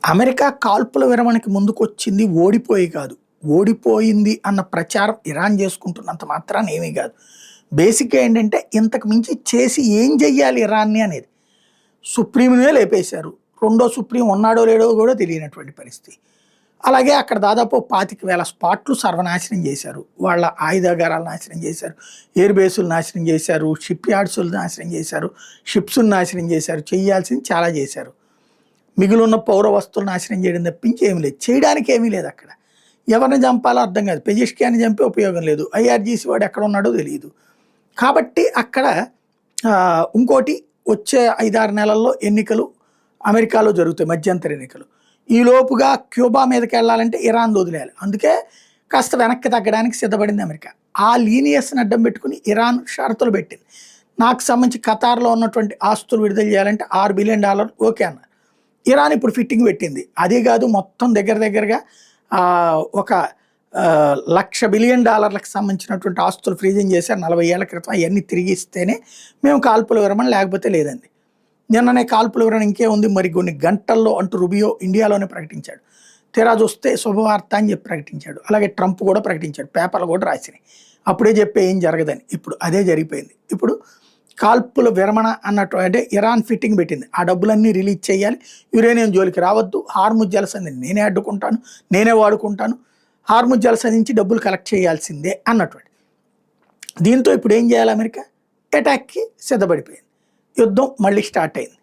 America కాల్పుల విరమణకి ముందుకొచ్చింది ఓడిపోయి కాదు. ఓడిపోయింది అన్న ప్రచారం ఇరాన్ చేసుకుంటున్నంత మాత్రాన ఏమీ కాదు. బేసిక్‌గా ఏంటంటే ఇంతకు మించి చేసి ఏం చెయ్యాలి ఇరాన్‌ని అనేది. సుప్రీంనే లేపేశారు. రెండో సుప్రీం ఉన్నాడో లేడో కూడా తెలియనటువంటి పరిస్థితి. అలాగే అక్కడ దాదాపు 25,000 స్పాట్లు సర్వనాశనం చేశారు. వాళ్ళ ఆయుధాగారాలు నాశనం చేశారు. ఎయిర్ బేసులు నాశనం చేశారు. షిప్ యార్డ్స్‌లు నాశనం చేశారు. షిప్స్‌ని నాశనం చేశారు. చేయాల్సింది చాలా చేశారు. మిగిలిన పౌర వస్తువులు నాశనం చేయడం తప్పించి ఏమీ లేదు. చేయడానికి ఏమీ లేదు అక్కడ. ఎవరిని చంపాలో అర్థం కాదు. పెజెష్కియాన్ని చంపి ఉపయోగం లేదు. ఐఆర్జీసీ వాడు ఎక్కడ ఉన్నాడో తెలియదు. కాబట్టి అక్కడ ఇంకోటి వచ్చే 5-6 నెలల్లో ఎన్నికలు అమెరికాలో జరుగుతాయి, మధ్యంతర ఎన్నికలు. ఈ లోపుగా క్యూబా మీదకి వెళ్ళాలంటే ఇరాన్ వదిలేయాలి. అందుకే కాస్త వెనక్కి తగ్గడానికి సిద్ధపడింది అమెరికా. ఆ లీనియస్ని అడ్డం పెట్టుకుని ఇరాన్ షరతులు పెట్టింది. నాకు సంబంధించి ఖతార్లో ఉన్నటువంటి ఆస్తులు విడుదల చేయాలంటే $6 బిలియన్ ఓకే అన్నారు. ఇరాన్ ఇప్పుడు ఫిట్టింగ్ పెట్టింది. అదే కాదు, మొత్తం దగ్గరగా ఒక $1,00,000 బిలియన్ సంబంధించినటువంటి ఆస్తులు ఫ్రీజింగ్ చేశారు 40 ఏళ్ల క్రితం. అవన్నీ తిరిగి ఇస్తేనే మేము కాల్పుల విరమణ, లేకపోతే లేదండి. నిన్ననే కాల్పుల విరమణ ఇంకే ఉంది మరి కొన్ని గంటల్లో అంటూ రుబియో ఇండియాలోనే ప్రకటించాడు. తీరా చూస్తే శుభవార్త అని చెప్పి ప్రకటించాడు. అలాగే ట్రంప్ కూడా ప్రకటించాడు. పేపర్లు కూడా రాసినాయి. అప్పుడే చెప్పే ఏం జరగదని. ఇప్పుడు అదే జరిగిపోయింది. ఇప్పుడు కాల్పుల విరమణ అన్నట్టు అంటే ఇరాన్ ఫిట్టింగ్ పెట్టింది. ఆ డబ్బులన్నీ రిలీజ్ చేయాలి. యురేనియం జోలికి రావద్దు. హార్ముజ్ జలసంధిని నేనే అడ్డుకుంటాను, నేనే వాడుకుంటాను. హార్ముజ్ జలసంధి నుంచి డబ్బులు కలెక్ట్ చేయాల్సిందే అన్నటువంటి. దీంతో ఇప్పుడు ఏం చేయాలి అమెరికా? అటాక్కి సిద్ధపడిపోయింది. యుద్ధం మళ్ళీ స్టార్ట్ అయింది.